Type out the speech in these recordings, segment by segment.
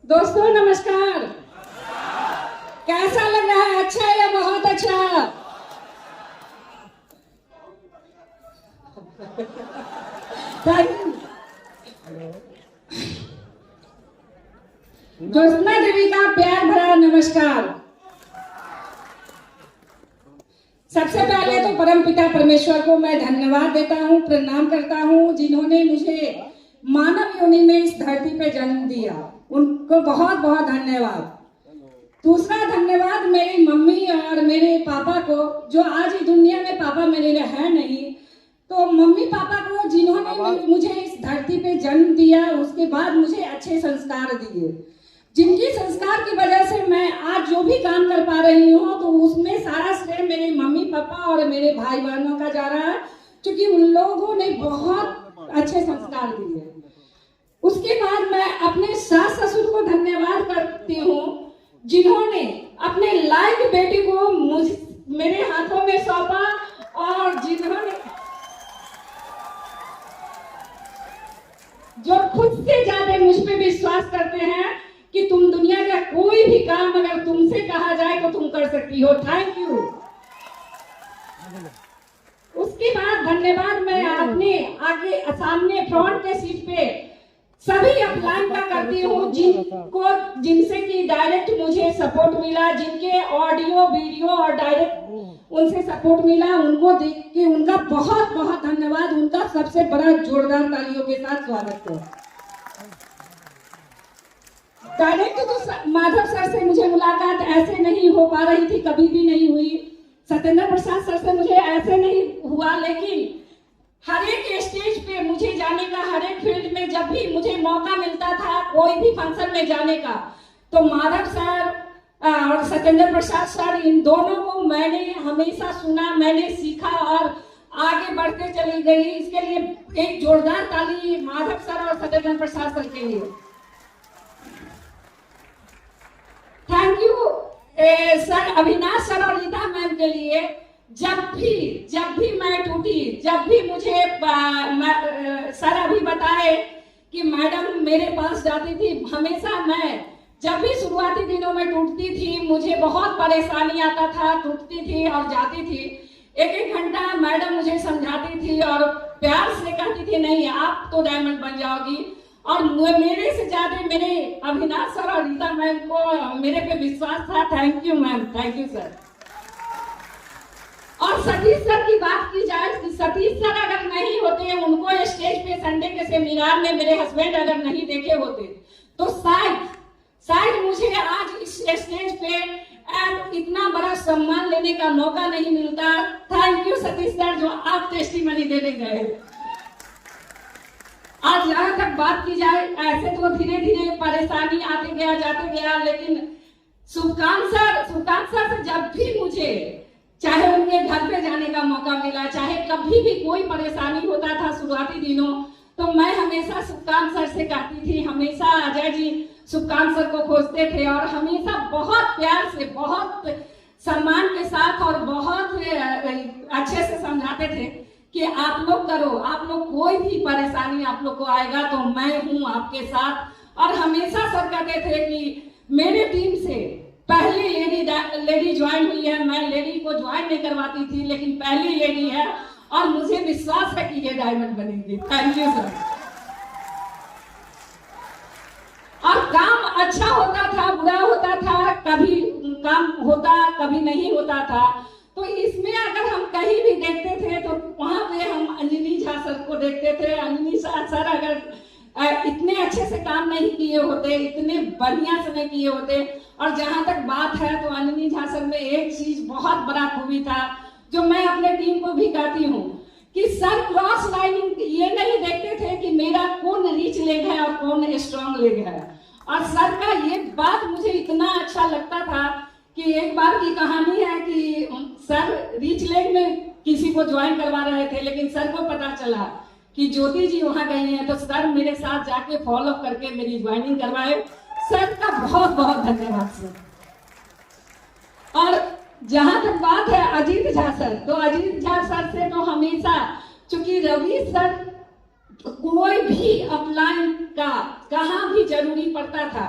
दोस्तों नमस्कार। कैसा लग रहा है? अच्छा या बहुत अच्छा? ज्योत्सना देवी का प्यार भरा नमस्कार। सबसे पहले तो परमपिता परमेश्वर को मैं धन्यवाद देता हूँ, प्रणाम करता हूँ, जिन्होंने मुझे मानव योनि में इस धरती पे जन्म दिया। उनको बहुत बहुत धन्यवाद। दूसरा धन्यवाद मेरी मम्मी और मेरे पापा को, जो आज ही दुनिया में पापा मेरे है नहीं, तो मम्मी पापा को जिन्होंने मुझे इस धरती पे जन्म दिया, उसके बाद मुझे अच्छे संस्कार दिए, जिनकी संस्कार की वजह से मैं आज जो भी काम कर पा रही हूँ, तो उसमें सारा श्रेय मेरे मम्मी पापा और मेरे भाई बहनों का जा रहा है, क्योंकि उन लोगों ने बहुत अच्छे संस्कार दिए। उसके बाद मैं अपने सास ससुर को धन्यवाद करती हूँ, जिन्होंने अपने लायक बेटी को मेरे हाथों में सौंपा, और जिन्होंने जो खुद से ज्यादा मुझ पे विश्वास करते हैं कि तुम दुनिया का कोई भी काम अगर तुमसे कहा जाए तो तुम कर सकती हो। Thank you. उसके बाद धन्यवाद मैं अपने आगे सामने फ्रंट के सीट पे सभी अपलाइन का करती हूँ, जिनसे कि डायरेक्ट मुझे सपोर्ट मिला, जिनके ऑडियो वीडियो और डायरेक्ट उनसे सपोर्ट मिला, उनको देख के उनका बहुत बहुत धन्यवाद। उनका सबसे बड़ा जोरदार तालियों के साथ स्वागत है। डायरेक्ट तो माधव सर से मुझे मुलाकात ऐसे नहीं हो पा रही थी, कभी भी नहीं हुई। सत्येंद्र प्रसाद सर से मुझे ऐसे नहीं हुआ, लेकिन हर एक स्टेज पे मुझे जाने का, हर एक फील्ड में जब भी मुझे मौका मिलता था कोई भी फंक्शन में जाने का, तो माधव सर और सत्येंद्र प्रसाद सर, इन दोनों को मैंने हमेशा सुना, मैंने सीखा और आगे बढ़ते चली गई। इसके लिए एक जोरदार ताली माधव सर और सत्येंद्र प्रसाद सर के लिए। Thank you sir, Avinash sir और रीता मैम के लिए। जब भी मैं टूटी, जब भी मुझे सर अभी बताए कि मैडम मेरे पास जाती थी, हमेशा मैं जब भी शुरुआती दिनों में टूटती थी, मुझे बहुत परेशानी आता था, टूटती थी और जाती थी, एक घंटा मैडम मुझे समझाती थी और प्यार से कहती थी नहीं आप तो डायमंड बन जाओगी। और मेरे से ज्यादा मेरे अविनाश सर और रीता मैम को मेरे पे विश्वास था। Thank you ma'am, thank you sir. और सतीश सर की बात की जाए, सतीश सर अगर नहीं होते, उनको स्टेज पे संडे के सेमिनार में मेरे हस्बैंड अगर नहीं देखे होते, तो शायद मुझे आज इस स्टेज पे इतना बड़ा सम्मान लेने का मौका नहीं मिलता। थैंक यू सतीश सर, जो आप टेस्टिमनी देने गए। आज जहां तक बात की जाए, ऐसे तो धीरे धीरे परेशानी आते गया जाते गया, लेकिन सुकांत सर से जब भी मुझे चाहे उनके घर पे जाने का मौका मिला, चाहे कभी भी कोई परेशानी होता था शुरुआती दिनों, तो मैं हमेशा सुकांत सर से कहती थी, हमेशा अजय जी सुकांत सर को खोजते थे और हमेशा बहुत प्यार से, बहुत सम्मान के साथ और बहुत अच्छे से समझाते थे कि आप लोग करो, आप लोग कोई भी परेशानी आप लोग को आएगा तो मैं हूं आपके साथ। और हमेशा सर कहते थे कि मेरे टीम से पहली लेडी ज्वाइन हुई है, मैं लेडी को ज्वाइन नहीं करवाती थी, लेकिन पहली लेडी है और मुझे विश्वास है कि ये डायमंड बनेगी। Thank you sir. और काम अच्छा होता था, बुरा होता था, कभी काम होता कभी नहीं होता था, तो इसमें अगर हम कहीं भी देखते थे तो वहां पे हम अंजलि झा सर को देखते थे। अंजलि सर अगर इतने अच्छे से काम नहीं किए होते, इतने बढ़िया से नहीं किए होते। और जहां तक बात है तो अंजलि झा सर में एक चीज बहुत बड़ा खूबी था, जो मैं अपने टीम को भी कहती हूँ, कि सर क्रॉस लाइनिंग ये नहीं देखते थे कि मेरा कौन रीच लेग है और कौन स्ट्रॉन्ग लेग है। और सर का ये बात मुझे इतना अच्छा लगता था कि एक बार की कहानी है कि सर रीच लेग में किसी को ज्वाइन करवा रहे थे, लेकिन सर को पता चला कि ज्योति जी वहां गई हैं, तो सर मेरे साथ जाके फॉलो करके मेरी ज्वाइनिंग करवाए। सर का बहुत बहुत धन्यवाद सर। और जहां तक बात है अजीत झा सर, तो अजीत झा सर से तो हमेशा, चूंकि रवि सर कोई भी अपलाइन का कहाँ भी जरूरी पड़ता था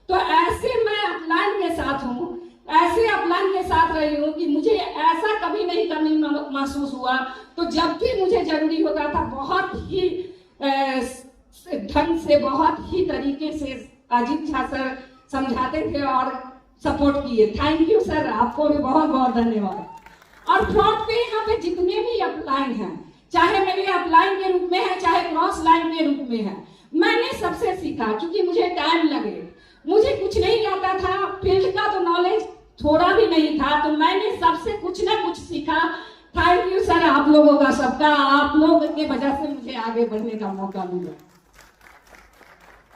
तो ऐसे मैं अपलाइन के साथ हूँ, ऐसे अपलाइन के साथ रही हूँ कि मुझे ऐसा कभी नहीं कमी महसूस हुआ। तो जब भी मुझे जरूरी होता था बहुत ही ढंग से, बहुत ही तरीके से अजीत झा सर समझाते थे और सपोर्ट किए। थैंक यू सर, आपको भी बहुत बहुत धन्यवाद। और फ्रंट पे यहाँ पे जितने भी अपलाइन हैं, चाहे मेरे अपलाइन के रूप में है चाहे क्रॉस लाइन के रूप में है, मैंने सबसे सीखा। क्योंकि मुझे टाइम लगे, मुझे कुछ नहीं आता था, फील्ड का तो नॉलेज थोड़ा भी नहीं था, तो मैंने सबसे कुछ ना कुछ सीखा। थैंक यू सर आप लोगों का सबका, आप लोग के वजह से मुझे आगे बढ़ने का मौका मिला।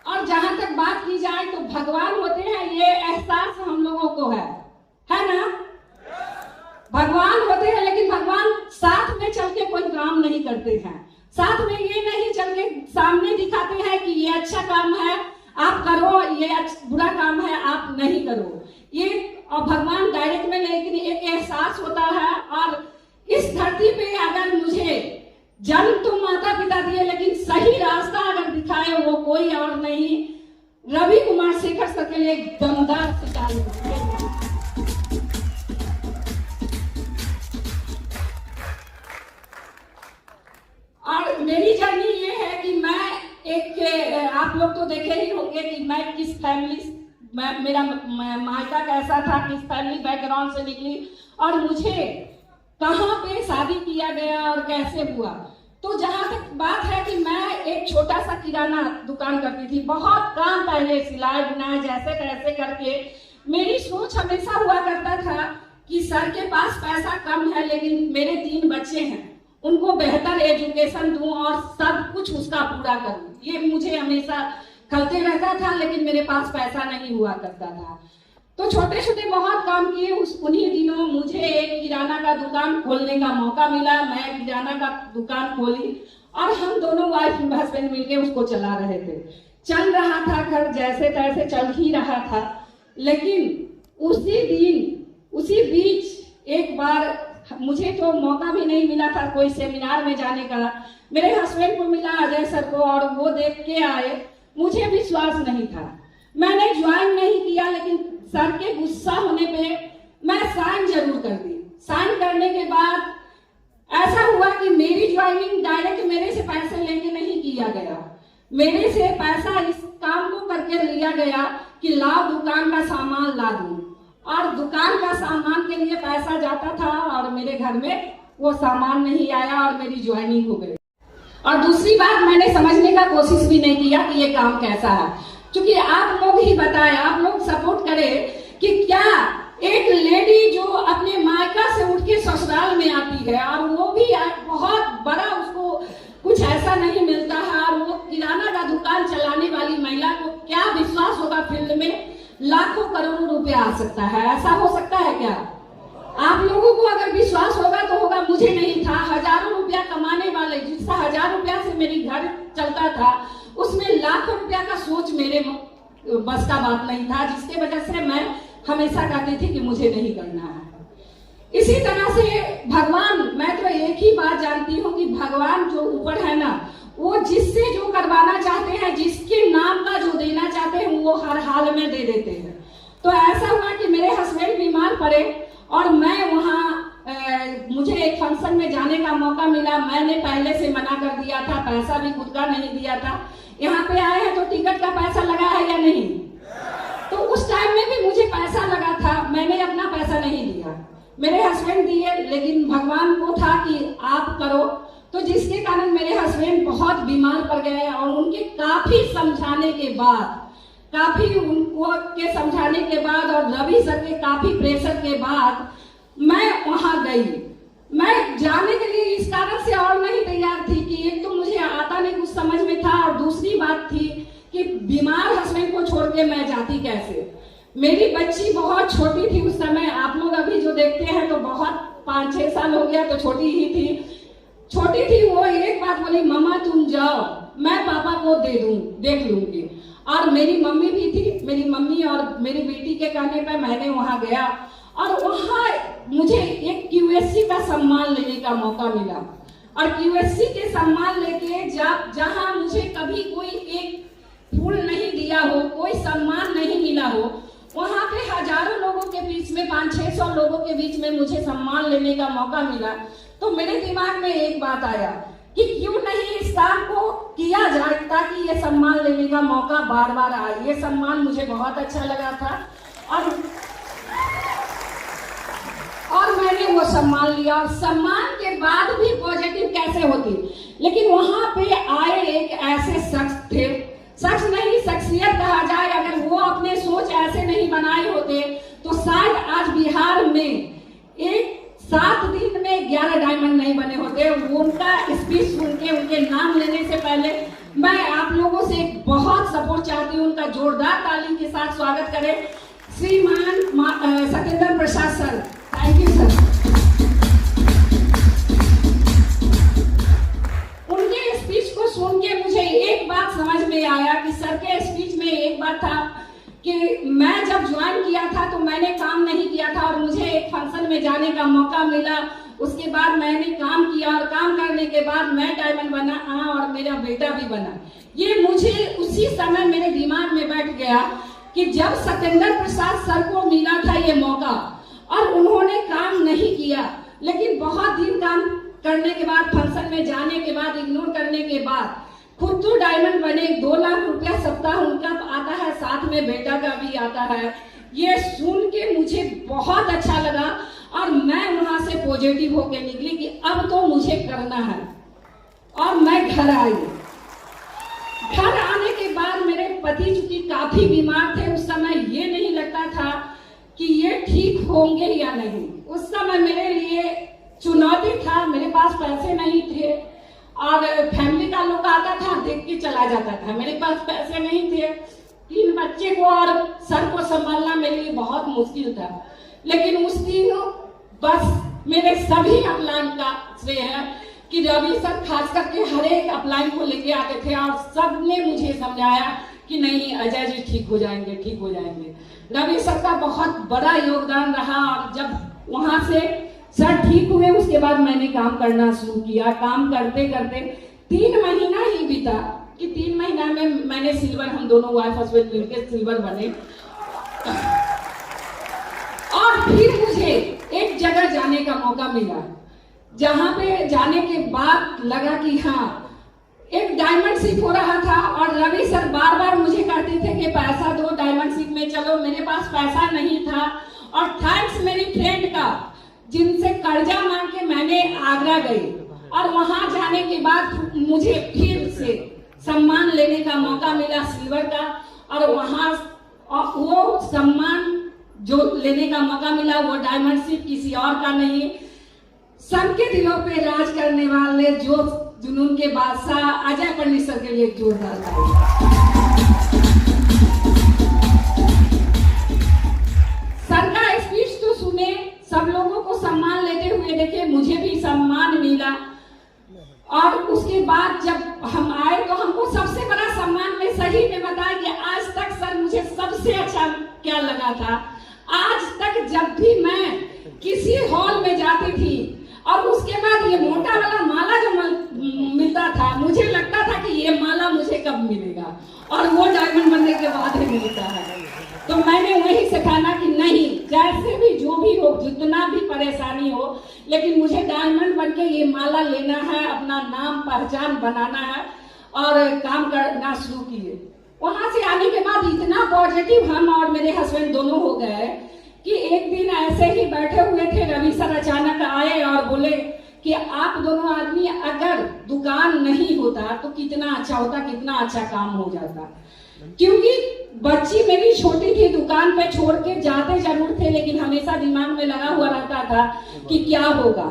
और जहां तक बात की जाए तो भगवान होते हैं, ये एहसास हम लोगों को है ना? भगवान होते हैं, लेकिन भगवान साथ में चल के कोई काम नहीं करते हैं। साथ में ये नहीं चल के सामने दिखाते हैं कि ये अच्छा काम है आप करो, ये बुरा काम है आप नहीं करो। ये और भगवान डायरेक्ट में, लेकिन एक एहसास होता है। और इस धरती पे अगर मुझे जन्म तो माता पिता दिए, लेकिन सही रास्ता अगर दिखाए वो कोई और नहीं, रवि कुमार शेखर सर के लिए दमदार सितारे। और मेरी जर्नी ये है कि मैं आप लोग तो देखे ही होंगे कि मैं किस फैमिली, मेरा मायका कैसा था, किस फैमिली बैकग्राउंड से निकली और मुझे कहाँ पे शादी किया गया और कैसे हुआ। तो जहां तक बात है कि मैं एक छोटा सा किराना दुकान करती थी, बहुत काम पहले सिलाई बुनाई जैसे तैसे करके। मेरी सोच हमेशा हुआ करता था कि सर के पास पैसा कम है, लेकिन मेरे 3 बच्चे हैं, उनको बेहतर एजुकेशन दूं और सब कुछ उसका पूरा करूं। ये मुझे हमेशा खलते रहता था, लेकिन मेरे पास पैसा नहीं हुआ करता था। तो छोटे छोटे बहुत काम किए। उन्हीं दिनों मुझे एक किराना का दुकान खोलने का मौका मिला। मैं किराना का दुकान खोली और हम दोनों वाइफ हस्बैंड मिलके उसको चला रहे थे। चल रहा था, घर जैसे तैसे चल ही रहा था। लेकिन उसी दिन उसी बीच एक बार मुझे तो मौका भी नहीं मिला था कोई सेमिनार में जाने का, मेरे हस्बैंड को मिला अजय सर को, और वो देख के आए। मुझे विश्वास नहीं था, मैंने ज्वाइन नहीं किया, लेकिन सर के गुस्सा होने पे मैं साइन जरूर कर दी। साइन करने के बाद ऐसा हुआ कि मेरी ज्वाइनिंग डायरेक्ट मेरे से पैसे लेके नहीं किया गया, मेरे से पैसा इस काम को करके लिया गया कि लाओ दुकान का सामान ला दूं। और दुकान का सामान के लिए पैसा जाता था और मेरे घर में वो सामान नहीं आया और मेरी ज्वाइनिंग हो गई। और दूसरी बात, मैंने समझने का कोशिश भी नहीं किया कि ये काम कैसा है, क्योंकि आप लोग ही बताएं, आप लोग सपोर्ट करें कि क्या एक लेडी जो अपने मायका से उठ के ससुराल में आती है और वो भी बहुत बड़ा, उसको कुछ ऐसा नहीं मिलता है, और वो किराना का दुकान चलाने वाली महिला को क्या विश्वास होगा फील्ड में लाखों करोड़ों रुपया आ सकता है? ऐसा हो सकता है क्या? आप लोगों को अगर विश्वास होगा तो होगा, मुझे नहीं था। हजारों रुपया कमाने वाले, जिसका 1000 रुपया से मेरी घर चलता था, उसमें लाखों रुपया का सोच मेरे बस का बात नहीं था, जिसके वजह से मैं हमेशा कहती थी कि मुझे नहीं करना है। इसी तरह से भगवान, मैं तो एक ही बात जानती हूँ कि भगवान जो ऊपर है ना, वो जिससे जो करवाना चाहते हैं, जिसके नाम का जो देना चाहते हैं, वो हर हाल में दे देते हैं। तो ऐसा हुआ कि मेरे हस्बैंड बीमार पड़े और मैं वहाँ मुझे एक फंक्शन में जाने का मौका मिला। मैंने पहले से मना कर दिया था, पैसा भी खुद का नहीं दिया था। यहाँ पे आए हैं तो टिकट का पैसा लगा है या नहीं? तो उस टाइम में भी मुझे पैसा लगा था, मैंने अपना पैसा नहीं दिया, मेरे हस्बैंड दिए, लेकिन भगवान को था कि आप करो। तो जिसके कारण मेरे हस्बैंड बहुत बीमार पड़ गए और उनके काफी समझाने के बाद, और रवि सर के काफी प्रेशर के बाद मैं वहां गई। मैं जाने के लिए इस कारण से और नहीं तैयार थी कि एक तो मुझे आता नहीं, कुछ समझ में था, और दूसरी बात थी कि बीमार हस्बैंड को छोड़ के मैं जाती कैसे। मेरी बच्ची बहुत छोटी थी उस समय, आप लोग अभी जो देखते हैं तो बहुत 5-6 साल हो गया, तो छोटी ही थी। छोटी थी वो, एक बात बोली, मम्मा तुम जाओ, मैं पापा को दे दूं, देख लूंगी। और मेरी मम्मी भी थी, मेरी मम्मी और मेरी बेटी के कहने पर मैंने वहां गया और वहां मुझे एक QSC का सम्मान लेने का मौका मिला। और QSC के सम्मान लेके जहां मुझे कभी कोई एक फूल नहीं दिया हो, कोई सम्मान नहीं मिला हो, वहां पे हजारों लोगों के बीच में 500-600 लोगों के बीच में मुझे सम्मान लेने का मौका मिला, तो मेरे दिमाग में एक बात आया कि क्यों नहीं इस काम को किया जाए ताकि ये सम्मान लेने का मौका बार बार आए। ये सम्मान मुझे बहुत अच्छा लगा था और मैंने वो सम्मान लिया। और सम्मान के बाद भी पॉजिटिव कैसे होती, लेकिन वहां पे आए एक ऐसे शख्स थे, शख्स नहीं शख्सियत कहा जाए, अगर वो अपने सोच ऐसे नहीं बनाए होते तो शायद आज बिहार में एक 7 दिन में 11 डायमंड नहीं बने होते। उनका स्पीच सुन के, उनके नाम लेने से पहले मैं आप लोगों से एक बहुत सपोर्ट चाहती हूँ। उनका जोरदार ताली के साथ स्वागत करें श्रीमान सत्येंद्र प्रसाद सर। Thank you sir. उनके स्पीच को सुन के मुझे एक बात समझ में आया कि सर के स्पीच में एक बात था कि मैं जब ज्वाइन किया था तो मैंने काम नहीं किया था और मुझे एक फंक्शन में जाने का मौका मिला। उसके बाद मैंने काम किया और काम करने के बाद मैं डायमंड बना और मेरा बेटा भी बना। ये मुझे उसी समय मेरे दिमाग में बैठ गया कि जब सत्येंद्र प्रसाद सर को मिला था ये मौका और उन्होंने काम नहीं किया, लेकिन बहुत दिन काम करने के बाद, फंक्शन में जाने के बाद, इग्नोर करने के बाद खुद तो डायमंड बने। 2 लाख रुपया सप्ताह उनका आता है, साथ में बेटा का भी आता है। ये सुन के मुझे बहुत अच्छा लगा और मैं वहां से पॉजिटिव होके निकली कि अब तो मुझे करना है। और मैं घर आई। घर आने के बाद मेरे पति चूंकि काफी बीमार थे, उस समय ये नहीं लगता था कि ये ठीक होंगे या नहीं। उस समय मेरे लिए चुनौती था, मेरे पास पैसे नहीं थे और फैमिली का लोग आता था देख के चला जाता था। मेरे पास पैसे नहीं थे, 3 बच्चे को और सर को संभालना मेरे लिए बहुत मुश्किल था। लेकिन उस दिन बस मेरे सभी अपलाइन का श्रेय है कि रवि सर खास करके हर एक अपलाइन को लेके आते थे और सबने मुझे समझाया कि नहीं अजय जी ठीक हो जाएंगे, ठीक हो जाएंगे। रवि सर का बहुत बड़ा योगदान रहा और जब वहां से सर ठीक हुए उसके बाद मैंने काम करना शुरू किया। काम करते करते 3 महीना ही बीता कि 3 महीना में मैंने सिल्वर, हम दोनों वाइफ हस्बैंड मिलकर सिल्वर बने। और फिर मुझे एक जगह जाने का मौका मिला, जहां पे जाने के बाद लगा कि हाँ एक डायमंड शिप हो रहा था और रवि सर बार बार मुझे कहते थे कि पैसा दो, डायमंड शिप में चलो। मेरे पास पैसा नहीं था और थैंक्स मेरी फ्रेंड का, जिनसे कर्जा मांग के मैंने आगरा गई और वहां जाने के बाद मुझे फिर से सम्मान लेने का मौका मिला सिल्वर का। और वहां वो सम्मान जो लेने का मौका मिला वो डायमंड शिप किसी और का नहीं, सबके दिलों पे राज करने वाले जो जुनून के बादशाह अजय पंडित सर के लिए जोरदार सर का स्पीच तो सुने, सब लोगों को सम्मान लेते हुए देखे, मुझे भी सम्मान मिला। और उसके बाद जब हम आए तो हमको सबसे बड़ा सम्मान में सही में बताया कि आज तक सर मुझे सबसे अच्छा क्या लगा था, आज तक जब भी मैं किसी हॉल में जाती थी और उसके बाद ये मोटा वाला माला जो मिलता था, मुझे लगता था कि ये माला मुझे कब मिलेगा और वो डायमंड बनने के बाद ही मिलता है। तो मैंने वही सिखाना कि नहीं, जैसे भी जो भी हो, जितना भी परेशानी हो, लेकिन मुझे डायमंड बनके ये माला लेना है, अपना नाम पहचान बनाना है और काम करना शुरू किए। वहां से आने के बाद इतना पॉजिटिव हम और मेरे हस्बैंड दोनों हो गए कि एक दिन ऐसे ही बैठे हुए थे, रवि सर अचानक आए और बोले कि आप दोनों आदमी अगर दुकान नहीं होता तो कितना अच्छा होता, कितना अच्छा काम हो जाता। क्योंकि बच्ची मेरी छोटी थी, दुकान पे छोड़ के जाते जरूर थे लेकिन हमेशा दिमाग में लगा हुआ रहता था कि क्या होगा।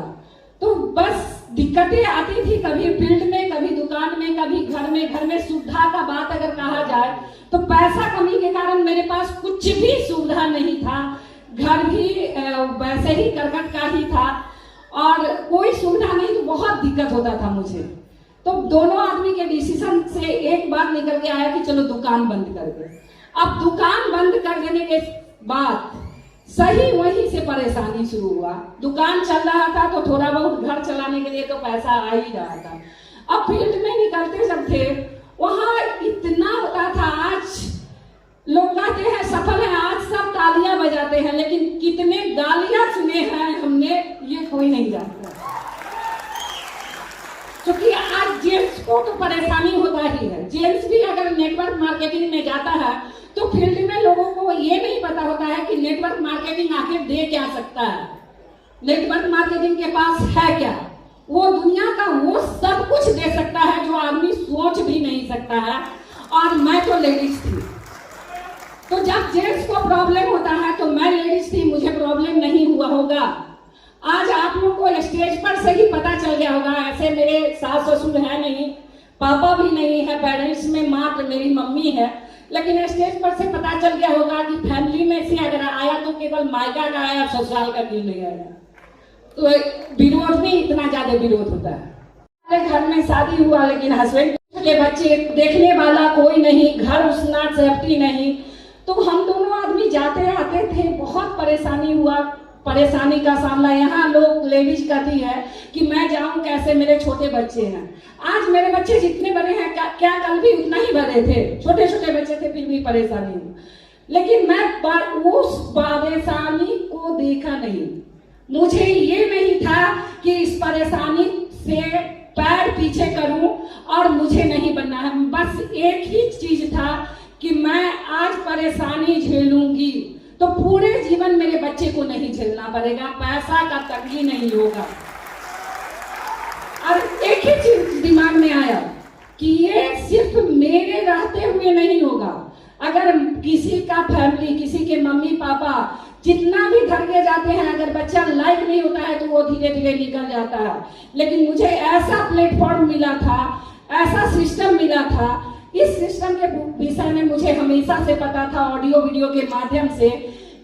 तो बस दिक्कतें आती थी, कभी फील्ड में, कभी दुकान में, कभी घर में। घर में सुविधा का बात अगर कहा जाए तो पैसा कमी के कारण मेरे पास कुछ भी सुविधा नहीं था, घर भी वैसे ही करकट का ही था और कोई सुविधा नहीं, तो बहुत दिक्कत होता था मुझे। तो दोनों आदमी के डिसीजन से एक बात निकल के आया कि चलो दुकान बंद कर दे। अब दुकान बंद कर देने के बाद सही वहीं से परेशानी शुरू हुआ। दुकान चल रहा था तो थोड़ा बहुत घर चलाने के लिए तो पैसा आ ही रहा था। अब फील्ड में निकलते जब थे वहां इतना होता था, आज लोग कहते हैं सफल लेकिन कितने गालियां सुने हैं हमने ये कोई नहीं जानता। क्योंकि आज जेंट्स को तो परेशानी होता ही है। जेंट्स भी अगर नेटवर्क मार्केटिंग में जाता है तो फील्ड में लोगों को ये नहीं पता होता है कि नेटवर्क मार्केटिंग आखिर दे क्या सकता है, नेटवर्क मार्केटिंग के पास है क्या। वो दुनिया का वो सब कुछ दे सकता है जो आदमी सोच भी नहीं सकता है। और मैं तो लेडीज थी, तो जब जेंट्स को प्रॉब्लम होता है तो मैं लेडीज थी, मुझे प्रॉब्लम नहीं हुआ होगा। आज आप लोग को स्टेज पर से ही पता चल गया होगा। ऐसे मेरे सास ससुर है नहीं, पापा भी नहीं है, पेरेंट्स में मात्र मेरी मम्मी है, लेकिन स्टेज पर से पता चल गया होगा कि फैमिली में से अगर आया तो केवल मायका का आया, ससुराल का क्यों नहीं आया। तो विरोध में इतना ज्यादा विरोध होता है। घर में शादी हुआ लेकिन हस्बैंड के बच्चे, देखने वाला कोई नहीं, घर उसना सेफ्टी नहीं, तो हम दोनों आदमी जाते आते थे, बहुत परेशानी हुआ। परेशानी का सामना यहाँ लोग लेडीज कहती है कि मैं जाऊं कैसे, मेरे छोटे बच्चे हैं। आज मेरे बच्चे जितने बड़े हैं क्या कल भी उतना ही बड़े थे, छोटे छोटे बच्चे थे, फिर भी परेशानी हुई। लेकिन मैं उस परेशानी को देखा नहीं। मुझे ये नहीं था कि इस परेशानी से पैर पीछे करूं और मुझे नहीं बनना है। बस एक ही चीज था कि मैं आज परेशानी झेलूंगी तो पूरे जीवन मेरे बच्चे को नहीं झेलना पड़ेगा, पैसा का तंगी नहीं होगा। और एक ही चीज दिमाग में आया कि ये सिर्फ मेरे रहते हुए नहीं होगा। अगर किसी का फैमिली, किसी के मम्मी पापा जितना भी घर के जाते हैं, अगर बच्चा लाइक नहीं होता है तो वो धीरे धीरे निकल जाता है। लेकिन मुझे ऐसा प्लेटफॉर्म मिला था, ऐसा सिस्टम मिला था, इस सिस्टम के विषय में मुझे हमेशा से पता था ऑडियो वीडियो के माध्यम से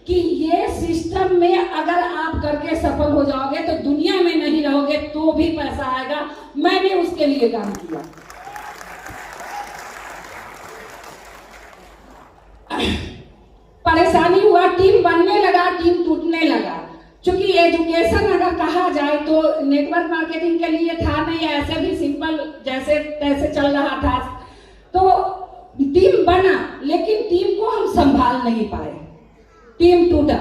कि ये सिस्टम में अगर आप करके सफल हो जाओगे तो दुनिया में नहीं रहोगे तो भी पैसा आएगा। मैंने उसके लिए काम किया। परेशानी हुआ, टीम बनने लगा, टीम टूटने लगा। क्योंकि एजुकेशन अगर कहा जाए तो नेटवर्क मार्केटिंग के लिए था नहीं, ऐसे भी सिंपल जैसे तैसे चल रहा था। तो टीम बना लेकिन टीम को हम संभाल नहीं पाए, टीम टूटा।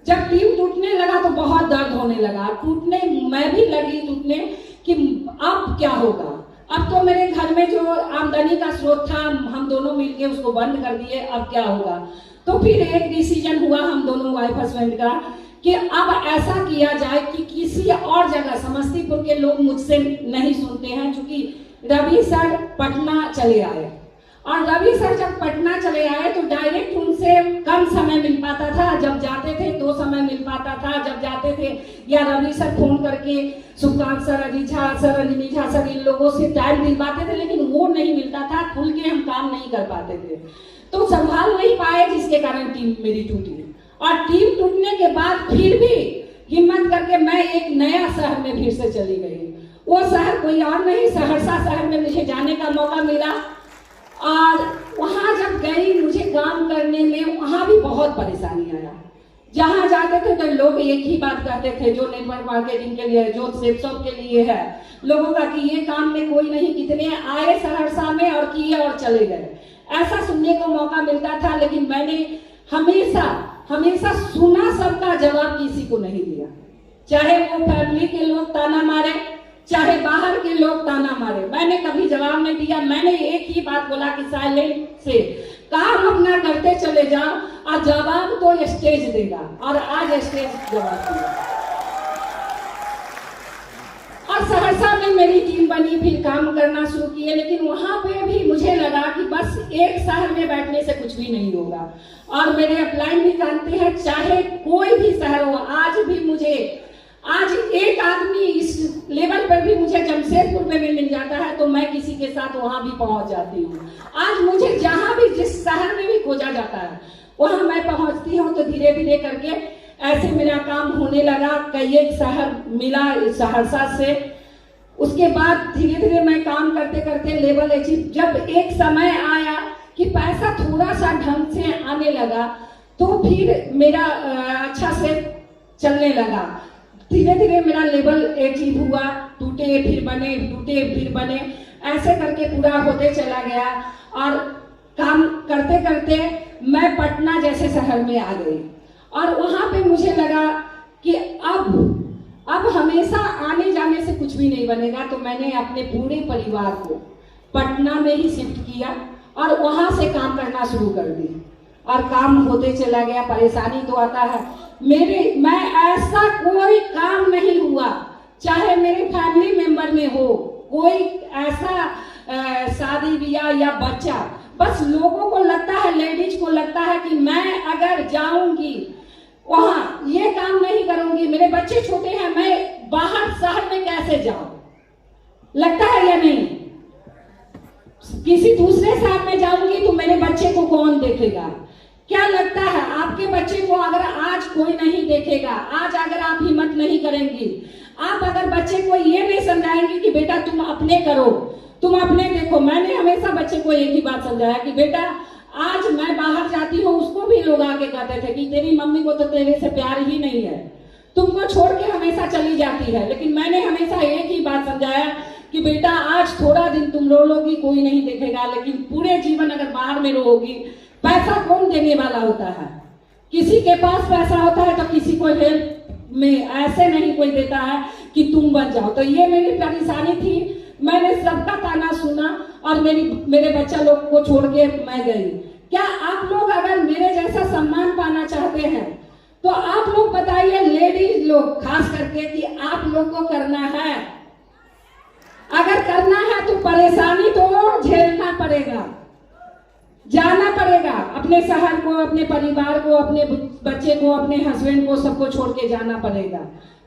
जब टीम टूटने लगा तो बहुत दर्द होने लगा, टूटने मैं भी लगी टूटने कि अब क्या होगा। अब तो मेरे घर में जो आमदनी का स्रोत था हम दोनों मिलके उसको बंद कर दिए, अब क्या होगा। तो फिर एक डिसीजन हुआ हम दोनों वाइफ हस्बैंड का कि अब ऐसा किया जाए कि किसी और जगह, समस्तीपुर के लोग मुझसे नहीं सुनते हैं, क्योंकि रवि सर पटना चले आए और रवि सर जब पटना चले आए तो डायरेक्ट उनसे कम समय मिल पाता था। जब जाते थे तो समय मिल पाता था, जब जाते थे या रवि सर फोन करके सुकांत सर, अजीझा सर, अनिझा सर, इन लोगों से टाइम दिलवाते थे, लेकिन वो नहीं मिलता था, खुल के हम काम नहीं कर पाते थे, तो संभाल नहीं पाए, जिसके कारण टीम मेरी टूटी। और टीम टूटने के बाद फिर भी हिम्मत करके मैं एक नया शहर में फिर से चली गई। वो शहर कोई और नहीं, सहरसा शहर में मुझे जाने का मौका मिला। और वहां जब गई मुझे काम करने में वहां भी बहुत परेशानी आया। जहां जाते थे तो लोग एक ही बात कहते थे, जो नेटवर्क मार्केटिंग के लिए, जो सेल्स शॉप के लिए है, लोगों का कि ये काम में कोई नहीं, कितने आए सहरसा में और किए और चले गए, ऐसा सुनने को मौका मिलता था। लेकिन मैंने हमेशा सुना, सबका जवाब किसी को नहीं दिया। चाहे वो फैमिली के लोग ताना मारे, चाहे बाहर के लोग ताना मारे, मैंने कभी जवाब नहीं दिया। मैंने एक ही बात बोला कि साइलेंट से काम अपना करते चले जाओ और जवाब तो स्टेज देगा। और आज स्टेज जवाब दिया। और सहरसा में मेरी टीम बनी, फिर काम करना शुरू किए। लेकिन वहां पे भी मुझे लगा कि बस एक शहर में बैठने से कुछ भी नहीं होगा। और मेरे अपलाइन भी जानते हैं, चाहे कोई भी शहर हो, आज एक आदमी इस लेवल पर भी मुझे जमशेदपुर में भी मिल जाता है तो मैं किसी के साथ वहां भी पहुंच जाती हूँ। आज मुझे जहां भी, जिस शहर में भी खोजा जाता है वहां मैं पहुंचती हूँ। तो धीरे धीरे करके ऐसे मेरा काम होने लगा। कई एक शहर मिला सहरसा से, उसके बाद धीरे धीरे मैं काम करते करते लेवल अचीव। जब एक समय आया कि पैसा थोड़ा सा ढंग से आने लगा तो फिर मेरा अच्छा से चलने लगा। धीरे धीरे मेरा लेवल अचीव हुआ, टूटे फिर बने, टूटे फिर बने, ऐसे करके पूरा होते चला गया। और काम करते करते मैं पटना जैसे शहर में आ गई। और वहां पे मुझे लगा कि अब हमेशा आने जाने से कुछ भी नहीं बनेगा। तो मैंने अपने पूरे परिवार को पटना में ही शिफ्ट किया और वहां से काम करना शुरू कर दी और काम होते चला गया। परेशानी तो आता है, मैं ऐसा कोई काम नहीं हुआ, चाहे मेरे फैमिली मेंबर में हो कोई ऐसा शादी ब्याह या बच्चा, बस लोगों को लगता है, लेडीज को लगता है कि मैं अगर जाऊंगी वहां ये काम नहीं करूंगी, मेरे बच्चे छोटे हैं, मैं बाहर शहर में कैसे जाऊं, लगता है या नहीं? किसी दूसरे शहर में जाऊंगी तो मेरे बच्चे को कौन देखेगा? क्या लगता है आपके बच्चे को अगर आज कोई नहीं देखेगा, आज अगर आप हिम्मत नहीं करेंगी, आप अगर बच्चे को ये नहीं समझाएंगे कि बेटा तुम अपने करो, तुम अपने देखो। मैंने हमेशा बच्चे को एक ही बात समझाया कि बेटा आज मैं बाहर जाती हूँ, उसको भी लोग आके कहते थे कि तेरी मम्मी को तो तेरे से प्यार ही नहीं है, तुमको छोड़ के हमेशा चली जाती है। लेकिन मैंने हमेशा एक ही बात समझाया कि बेटा आज थोड़ा दिन तुम रो लोगी, कोई नहीं देखेगा, लेकिन पूरे जीवन अगर बाहर में रोगी, पैसा कौन देने वाला होता है? किसी के पास पैसा होता है तो किसी को हेल्प में ऐसे नहीं कोई देता है कि तुम बन जाओ। तो ये मेरी परेशानी थी, मैंने सबका ताना सुना और मेरे बच्चा लोग को छोड़ के मैं गई। क्या आप लोग अगर मेरे जैसा सम्मान पाना चाहते हैं तो आप लोग बताइए, लेडीज लोग खास करके, कि आप लोग को करना है। अगर करना है तो परेशानी तो झेलना पड़ेगा, जाना पड़ेगा, अपने शहर को, अपने परिवार को, अपने बच्चे को, अपने हस्बैंड को, सबको छोड़ के जाना पड़ेगा।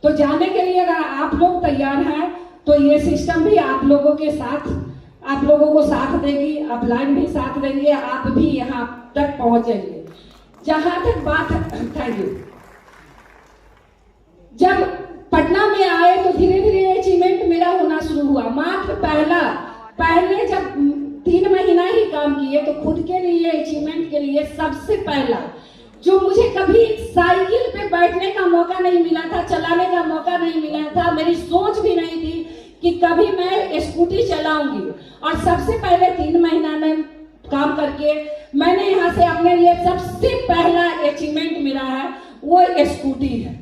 तो जाने के लिए अगर आप लोग तैयार हैं तो ये सिस्टम भी आप लोगों के साथ, आप लोगों को साथ देगी, अपलाइन भी साथ देंगे, आप भी यहाँ तक पहुंचेंगे। जहां तक बात, थैंक यू, जब पटना में आए तो धीरे धीरे अचीवमेंट मेरा होना शुरू हुआ। मात्र पहले जब 3 महीना ही काम किए तो खुद के लिए अचीवमेंट के लिए सबसे पहला जो मुझे कभी साइकिल पे बैठने का मौका नहीं मिला था, चलाने का मौका नहीं मिला था, मेरी सोच भी नहीं थी कि कभी मैं स्कूटी चलाऊंगी। और सबसे पहले 3 महीना में काम करके मैंने यहाँ से अपने लिए सबसे पहला अचीवमेंट मिला है, वो स्कूटी है।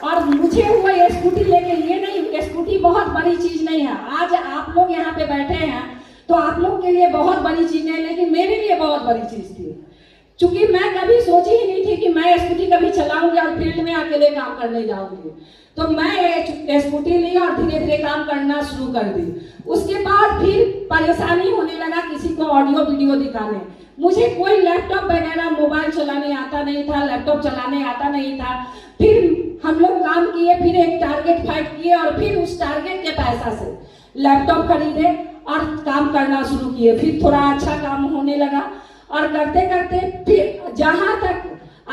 और मुझे वो स्कूटी लेके, ये नहीं, स्कूटी बहुत बड़ी चीज नहीं है। आज आप लोग यहाँ पे बैठे हैं तो आप लोग के लिए बहुत बड़ी चीज है, लेकिन मेरे लिए बहुत बड़ी चीज थी, क्योंकि मैं कभी सोची ही नहीं थी कि मैं स्कूटी कभी चलाऊंगी और फील्ड में अकेले काम करने जाऊंगी। तो मैं स्कूटी ली और धीरे धीरे काम करना शुरू कर दी। उसके बाद फिर परेशानी होने लगा किसी को ऑडियो वीडियो दिखाने। मुझे कोई लैपटॉप वगैरह, मोबाइल चलाने आता नहीं था, लैपटॉप चलाने आता नहीं था। फिर हम लोग काम किए, फिर एक टारगेट फाइट किए और फिर उस टारगेट के पैसा से लैपटॉप खरीदे और काम करना शुरू किए। फिर थोड़ा अच्छा काम होने लगा और करते करते फिर जहां तक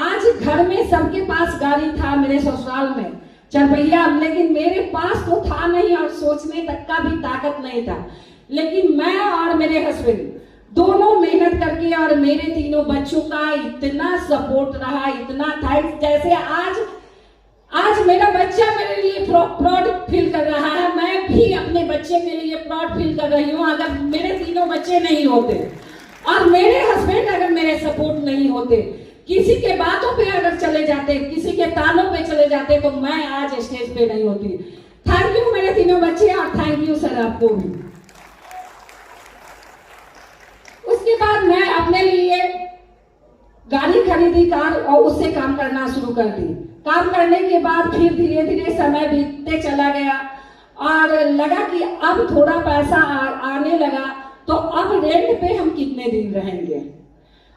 आज घर में सबके पास गाड़ी था, मेरे ससुराल में 4 पहिया, लेकिन मेरे पास तो था नहीं और सोचने तक का भी ताकत नहीं था। लेकिन मैं और मेरे हस्बैंड दोनों मेहनत करके, और मेरे तीनों बच्चों का इतना सपोर्ट रहा, इतना थैंक्स। जैसे आज मेरा बच्चा मेरे लिए प्राउड फील कर रहा है, मैं भी अपने बच्चे के लिए प्राउड फील कर रही हूँ। अगर मेरे तीनों बच्चे नहीं होते और मेरे हस्बैंड अगर मेरे सपोर्ट नहीं होते, किसी के बातों पे अगर चले जाते, किसी के तानों पे चले जाते, तो मैं आज स्टेज पे नहीं होती। थैंक यू मेरे तीनों बच्चे और थैंक यू सर आपको भी। उसके बाद मैं अपने लिए गाड़ी खरीदी, कार, और उससे काम करना शुरू कर दी। काम करने के बाद फिर धीरे धीरे समय बीतते चला गया और लगा कि अब थोड़ा पैसा आने लगा, तो अब रेंट पे हम कितने दिन रहेंगे।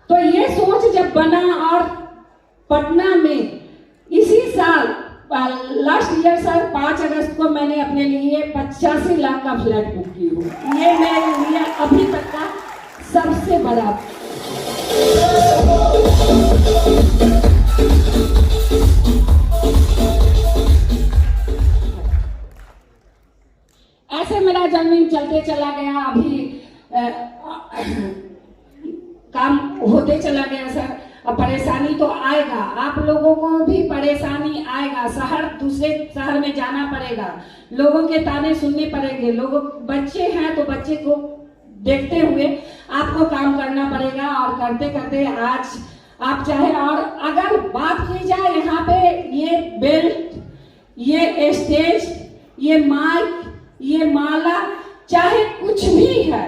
तो ये सोच जब बना और पटना में इसी साल लास्ट ईयर सर 5 अगस्त को मैंने अपने लिए 85 लाख का फ्लैट बुक की हूँ। ये मेरे लिए अभी तक का सबसे बड़ा। ऐसे मेरा जन्म चलते चला गया, अभी काम होते चला गया सर। अब परेशानी तो आएगा, आप लोगों को भी परेशानी आएगा। दूसरे शहर में जाना पड़ेगा, लोगों के ताने सुनने पड़ेंगे, बच्चे हैं तो बच्चे को देखते हुए आपको काम करना पड़ेगा। और करते करते आज आप चाहे। और अगर बात की जाए यहाँ पे ये बेल्ट, ये स्टेज, ये माइक, ये माला, चाहे कुछ भी है,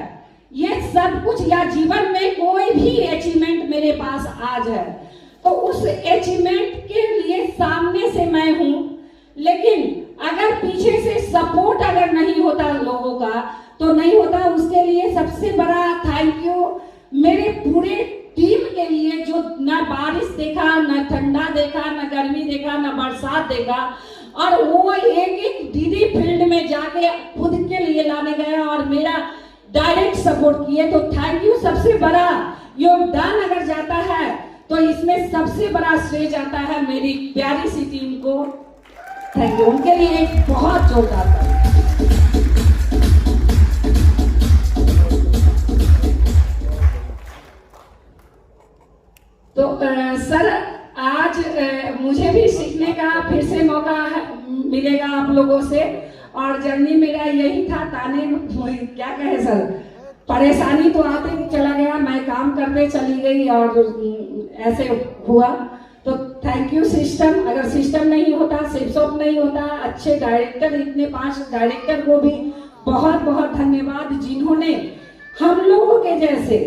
ये सब कुछ, या जीवन में कोई भी अचीवमेंट मेरे पास आज है, तो उस अचीवमेंट के लिए सामने से मैं हूं। लेकिन अगर पीछे से सपोर्ट अगर नहीं होता लोगों का तो नहीं होता। उसके लिए सबसे बड़ा थैंक यू मेरे पूरे टीम के लिए, जो ना बारिश देखा, ना ठंडा देखा, ना गर्मी देखा, ना बरसात देखा, और वो एक एक दीदी फील्ड में जाके खुद के लिए लाने गए और मेरा डायरेक्ट सपोर्ट किए। तो थैंक यू। सबसे बड़ा योगदान अगर जाता है तो इसमें सबसे बड़ा श्रेय जाता है मेरी प्यारी सी टीम को। थैंक यू, उनके लिए एक बहुत जोरदार ताली। तो सर, आज मुझे भी सीखने का फिर से मौका मिलेगा आप लोगों से, और जर्नी मेरा यही था। ताने क्या कहे सर, परेशानी तो आते चला गया, मैं काम करते चली गई और ऐसे हुआ। तो थैंक यू सिस्टम। अगर सिस्टम नहीं होता, सिपसॉप नहीं होता, अच्छे डायरेक्टर, इतने 5 डायरेक्टर को भी बहुत बहुत धन्यवाद, जिन्होंने हम लोगों के जैसे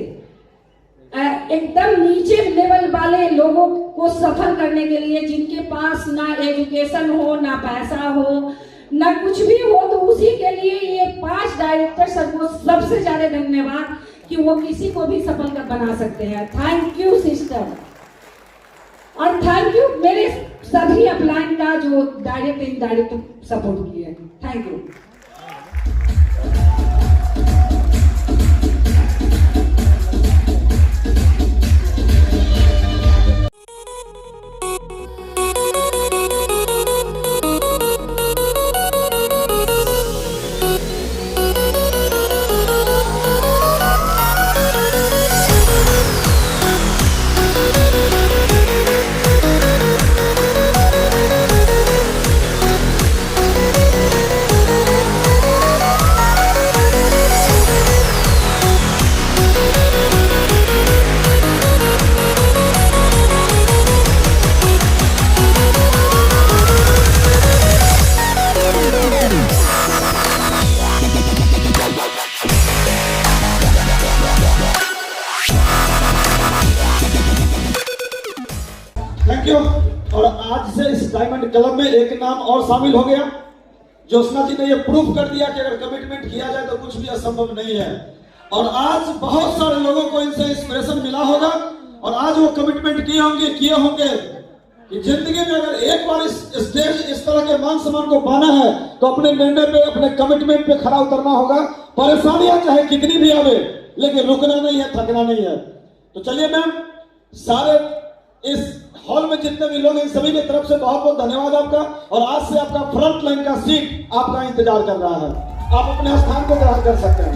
एकदम नीचे लेवल वाले लोगों को सफल करने के लिए, जिनके पास ना एजुकेशन हो, ना पैसा हो, ना कुछ भी हो, तो उसी के लिए ये 5 डायरेक्टर सबको सबसे ज्यादा धन्यवाद कि वो किसी को भी सफल कर बना सकते हैं। Thank you system. और थैंक यू मेरे सभी अपलाइन का जो डायरेक्ट इनडायरेक्ट सपोर्ट किए। Thank you. Thank you. और आज से इस डायमंड क्लब में एक नाम और शामिल हो गया। ज्योत्सना जी ने ये प्रूफ कर दिया कि अगर कमिटमेंट किया जाए तो कुछ भी असंभव नहीं है। और आज बहुत सारे लोगों को इनसे इंस्पिरेशन मिला होगा, और आज वो कमिटमेंट किए होंगे कि जिंदगी में अगर एक बार इस स्टेज, इस तरह के मान सम्मान को पाना है तो अपने निर्णय पे, अपने कमिटमेंट पे खरा उतरना होगा। परेशानियां चाहे कितनी भी आवे, लेकिन रुकना नहीं है, थकना नहीं है। तो चलिए मैम, सारे इस हॉल में जितने भी लोग हैं, सभी की तरफ से बहुत बहुत धन्यवाद आपका। और आज से आपका फ्रंट लाइन का सीट आपका इंतजार कर रहा है। आप अपने स्थान को ग्रहण कर सकते हैं।